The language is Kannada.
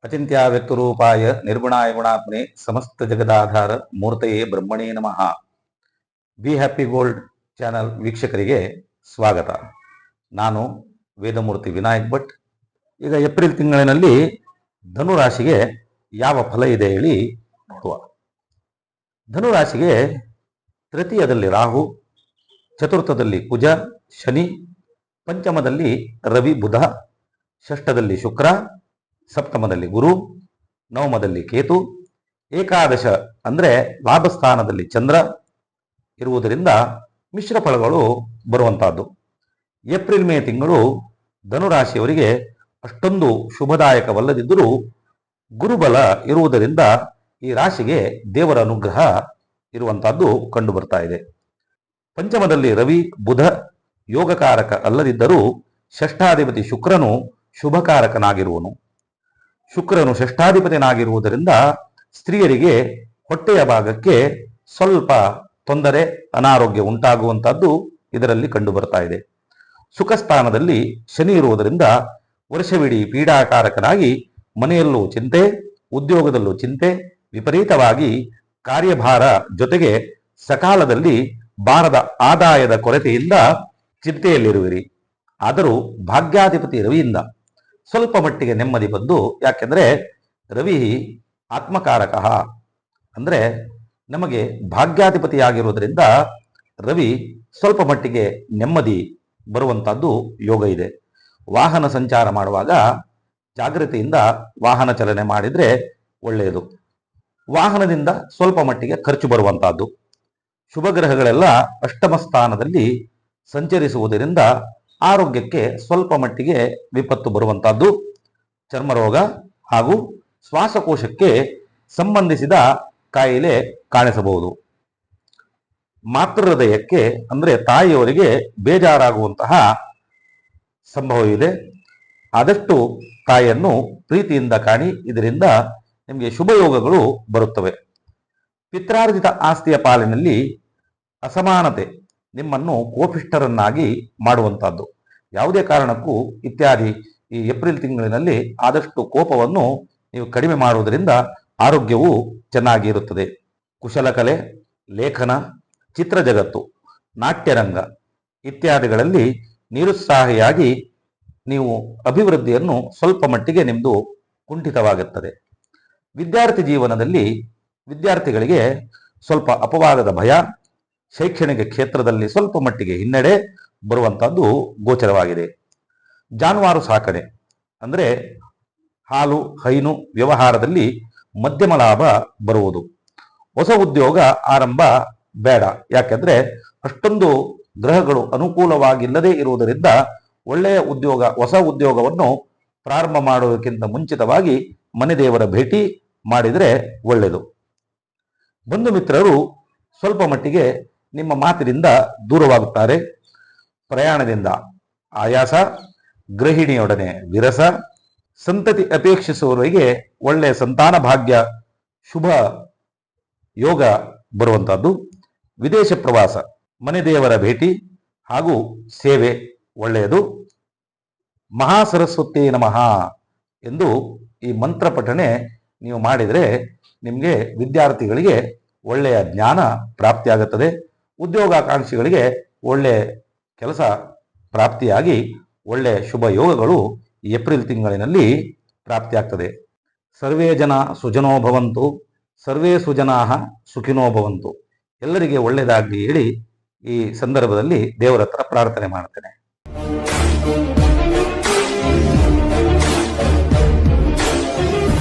ಅಚಿಂತ್ಯವ್ಯಕ್ತರೂಪಾಯ ನಿರ್ಗುಣಾಯ ಗುಣಾತ್ಮನೆ ಸಮಸ್ತ ಜಗದಾಧಾರ ಮೂರ್ತಯೇ ಬ್ರಹ್ಮಣೇ ನಮಃ. ಬಿ ಹ್ಯಾಪಿ ಗೋಲ್ಡ್ ಚಾನಲ್ ವೀಕ್ಷಕರಿಗೆ ಸ್ವಾಗತ. ನಾನು ವೇದಮೂರ್ತಿ ವಿನಾಯಕ್ ಭಟ್. ಈಗ ಏಪ್ರಿಲ್ ತಿಂಗಳಿನಲ್ಲಿ ಧನುರಾಶಿಗೆ ಯಾವ ಫಲ ಇದೆ ಹೇಳಿ ನೋಡುವ. ಧನುರಾಶಿಗೆ ತೃತೀಯದಲ್ಲಿ ರಾಹು, ಚತುರ್ಥದಲ್ಲಿ ಕುಜ ಶನಿ, ಪಂಚಮದಲ್ಲಿ ರವಿ ಬುಧ, ಷಷ್ಠದಲ್ಲಿ ಶುಕ್ರ, ಸಪ್ತಮದಲ್ಲಿ ಗುರು, ನವಮದಲ್ಲಿ ಕೇತು, ಏಕಾದಶ ಅಂದರೆ ಲಾಭಸ್ಥಾನದಲ್ಲಿ ಚಂದ್ರ ಇರುವುದರಿಂದ ಮಿಶ್ರ ಫಲಗಳು ಬರುವಂತಹದ್ದು. ಏಪ್ರಿಲ್ ಮೇ ತಿಂಗಳು ಧನುರಾಶಿಯವರಿಗೆ ಅಷ್ಟೊಂದು ಶುಭದಾಯಕವಲ್ಲದಿದ್ದರೂ ಗುರುಬಲ ಇರುವುದರಿಂದ ಈ ರಾಶಿಗೆ ದೇವರ ಅನುಗ್ರಹ ಇರುವಂತಹದ್ದು ಕಂಡು ಬರ್ತಾ ಇದೆ. ಪಂಚಮದಲ್ಲಿ ರವಿ ಬುಧ ಯೋಗಕಾರಕ ಅಲ್ಲದಿದ್ದರೂ ಷಷ್ಠಾಧಿಪತಿ ಶುಕ್ರನು ಶುಭಕಾರಕನಾಗಿರುವನು. ಶುಕ್ರನು ಷಷ್ಠಾಧಿಪತಿನಾಗಿರುವುದರಿಂದ ಸ್ತ್ರೀಯರಿಗೆ ಹೊಟ್ಟೆಯ ಭಾಗಕ್ಕೆ ಸ್ವಲ್ಪ ತೊಂದರೆ ಅನಾರೋಗ್ಯ ಉಂಟಾಗುವಂತಹದ್ದು ಇದರಲ್ಲಿ ಕಂಡು ಬರ್ತಾ ಇದೆ. ಸುಖಸ್ಥಾನದಲ್ಲಿ ಶನಿ ಇರುವುದರಿಂದ ವರ್ಷವಿಡೀ ಪೀಡಾಕಾರಕನಾಗಿ ಮನೆಯಲ್ಲೂ ಚಿಂತೆ, ಉದ್ಯೋಗದಲ್ಲೂ ಚಿಂತೆ, ವಿಪರೀತವಾಗಿ ಕಾರ್ಯಭಾರ ಜೊತೆಗೆ ಸಕಾಲದಲ್ಲಿ ಬಾರದ ಆದಾಯದ ಕೊರತೆಯಿಂದ ಚಿಂತೆಯಲ್ಲಿರುವಿರಿ. ಆದರೂ ಭಾಗ್ಯಾಧಿಪತಿ ರವಿಯಿಂದ ಸ್ವಲ್ಪ ಮಟ್ಟಿಗೆ ನೆಮ್ಮದಿ ಬಂದು, ಯಾಕೆಂದ್ರೆ ರವಿ ಆತ್ಮಕಾರಕ ಅಂದ್ರೆ ನಮಗೆ ಭಾಗ್ಯಾಧಿಪತಿಯಾಗಿರುವುದರಿಂದ ರವಿ ಸ್ವಲ್ಪ ಮಟ್ಟಿಗೆ ನೆಮ್ಮದಿ ಬರುವಂತಹದ್ದು ಯೋಗ ಇದೆ. ವಾಹನ ಸಂಚಾರ ಮಾಡುವಾಗ ಜಾಗೃತಿಯಿಂದ ವಾಹನ ಚಲನೆ ಮಾಡಿದ್ರೆ ಒಳ್ಳೆಯದು. ವಾಹನದಿಂದ ಸ್ವಲ್ಪ ಮಟ್ಟಿಗೆ ಖರ್ಚು ಬರುವಂತಹದ್ದು. ಶುಭ ಗ್ರಹಗಳೆಲ್ಲ ಅಷ್ಟಮ ಸ್ಥಾನದಲ್ಲಿ ಸಂಚರಿಸುವುದರಿಂದ ಆರೋಗ್ಯಕ್ಕೆ ಸ್ವಲ್ಪ ಮಟ್ಟಿಗೆ ವಿಪತ್ತು ಬರುವಂತಹದ್ದು. ಚರ್ಮರೋಗ ಹಾಗೂ ಶ್ವಾಸಕೋಶಕ್ಕೆ ಸಂಬಂಧಿಸಿದ ಕಾಯಿಲೆ ಕಾಣಿಸಬಹುದು. ಮಾತೃಹೃದಯಕ್ಕೆ ಅಂದ್ರೆ ತಾಯಿಯವರಿಗೆ ಬೇಜಾರಾಗುವಂತಹ ಸಂಭವವಿದೆ. ಆದಷ್ಟು ತಾಯಿಯನ್ನು ಪ್ರೀತಿಯಿಂದ ಕಾಣಿ, ಇದರಿಂದ ನಿಮಗೆ ಶುಭ ಯೋಗಗಳು ಬರುತ್ತವೆ. ಪಿತ್ರಾರ್ಜಿತ ಆಸ್ತಿಯ ಪಾಲಿನಲ್ಲಿ ಅಸಮಾನತೆ ನಿಮ್ಮನ್ನು ಕೋಪಿಷ್ಠರನ್ನಾಗಿ ಮಾಡುವಂತಹದ್ದು. ಯಾವುದೇ ಕಾರಣಕ್ಕೂ ಇತ್ಯಾದಿ ಈ ಏಪ್ರಿಲ್ ತಿಂಗಳಿನಲ್ಲಿ ಆದಷ್ಟು ಕೋಪವನ್ನು ನೀವು ಕಡಿಮೆ ಮಾಡುವುದರಿಂದ ಆರೋಗ್ಯವು ಚೆನ್ನಾಗಿ ಇರುತ್ತದೆ. ಕುಶಲಕಲೆ, ಲೇಖನ, ಚಿತ್ರ ಜಗತ್ತು, ನಾಟ್ಯರಂಗ ಇತ್ಯಾದಿಗಳಲ್ಲಿ ನಿರುತ್ಸಾಹಿಯಾಗಿ ನೀವು ಅಭಿವೃದ್ಧಿಯನ್ನು ಸ್ವಲ್ಪ ಮಟ್ಟಿಗೆ ನಿಮ್ಮದು ಕುಂಠಿತವಾಗುತ್ತದೆ. ವಿದ್ಯಾರ್ಥಿ ಜೀವನದಲ್ಲಿ ವಿದ್ಯಾರ್ಥಿಗಳಿಗೆ ಸ್ವಲ್ಪ ಅಪವಾದದ ಭಯ, ಶೈಕ್ಷಣಿಕ ಕ್ಷೇತ್ರದಲ್ಲಿ ಸ್ವಲ್ಪ ಮಟ್ಟಿಗೆ ಹಿನ್ನಡೆ ಬರುವಂತಹದ್ದು ಗೋಚರವಾಗಿದೆ. ಜಾನುವಾರು ಸಾಕಣೆ ಅಂದ್ರೆ ಹಾಲು ಹೈನು ವ್ಯವಹಾರದಲ್ಲಿ ಮಧ್ಯಮ ಲಾಭ ಬರುವುದು. ಹೊಸ ಉದ್ಯೋಗ ಆರಂಭ ಬೇಡ, ಯಾಕೆಂದ್ರೆ ಅಷ್ಟೊಂದು ಗ್ರಹಗಳು ಅನುಕೂಲವಾಗಿಲ್ಲದೆ ಇರುವುದರಿಂದ ಒಳ್ಳೆಯ ಉದ್ಯೋಗ, ಹೊಸ ಉದ್ಯೋಗವನ್ನು ಪ್ರಾರಂಭ ಮಾಡುವುದಕ್ಕಿಂತ ಮುಂಚಿತವಾಗಿ ಮನೆ ದೇವರ ಭೇಟಿ ಮಾಡಿದರೆ ಒಳ್ಳೆಯದು. ಬಂಧು ಮಿತ್ರರು ಸ್ವಲ್ಪ ಮಟ್ಟಿಗೆ ನಿಮ್ಮ ಮಾತಿನಿಂದ ದೂರವಾಗುತ್ತಾರೆ. ಪ್ರಯಾಣದಿಂದ ಆಯಾಸ, ಗೃಹಿಣಿಯೊಡನೆ ವಿರಸ, ಸಂತತಿ ಅಪೇಕ್ಷಿಸುವವರಿಗೆ ಒಳ್ಳೆಯ ಸಂತಾನ ಭಾಗ್ಯ, ಶುಭ ಯೋಗ ಬರುವಂತಹದ್ದು. ವಿದೇಶ ಪ್ರವಾಸ, ಮನೆ ದೇವರ ಭೇಟಿ ಹಾಗೂ ಸೇವೆ ಒಳ್ಳೆಯದು. ಮಹಾಸರಸ್ವತಿ ನಮಃ ಎಂದು ಈ ಮಂತ್ರ ಪಠಣೆ ನೀವು ಮಾಡಿದರೆ ನಿಮಗೆ ವಿದ್ಯಾರ್ಥಿಗಳಿಗೆ ಒಳ್ಳೆಯ ಜ್ಞಾನ ಪ್ರಾಪ್ತಿಯಾಗುತ್ತದೆ. ಉದ್ಯೋಗಾಕಾಂಕ್ಷಿಗಳಿಗೆ ಒಳ್ಳೆಯ ಕೆಲಸ ಪ್ರಾಪ್ತಿಯಾಗಿ ಒಳ್ಳೆಯ ಶುಭ ಯೋಗಗಳು ಏಪ್ರಿಲ್ ತಿಂಗಳಿನಲ್ಲಿ ಪ್ರಾಪ್ತಿಯಾಗ್ತದೆ. ಸರ್ವೇ ಜನ ಸುಜನೋ ಭವಂತು, ಸರ್ವೇ ಸುಜನಾ ಸುಖಿನೋ ಭವಂತು. ಎಲ್ಲರಿಗೆ ಒಳ್ಳೆಯದಾಗಲಿ ಹೇಳಿ ಈ ಸಂದರ್ಭದಲ್ಲಿ ದೇವರ ಹತ್ರ ಪ್ರಾರ್ಥನೆ ಮಾಡ್ತೇನೆ.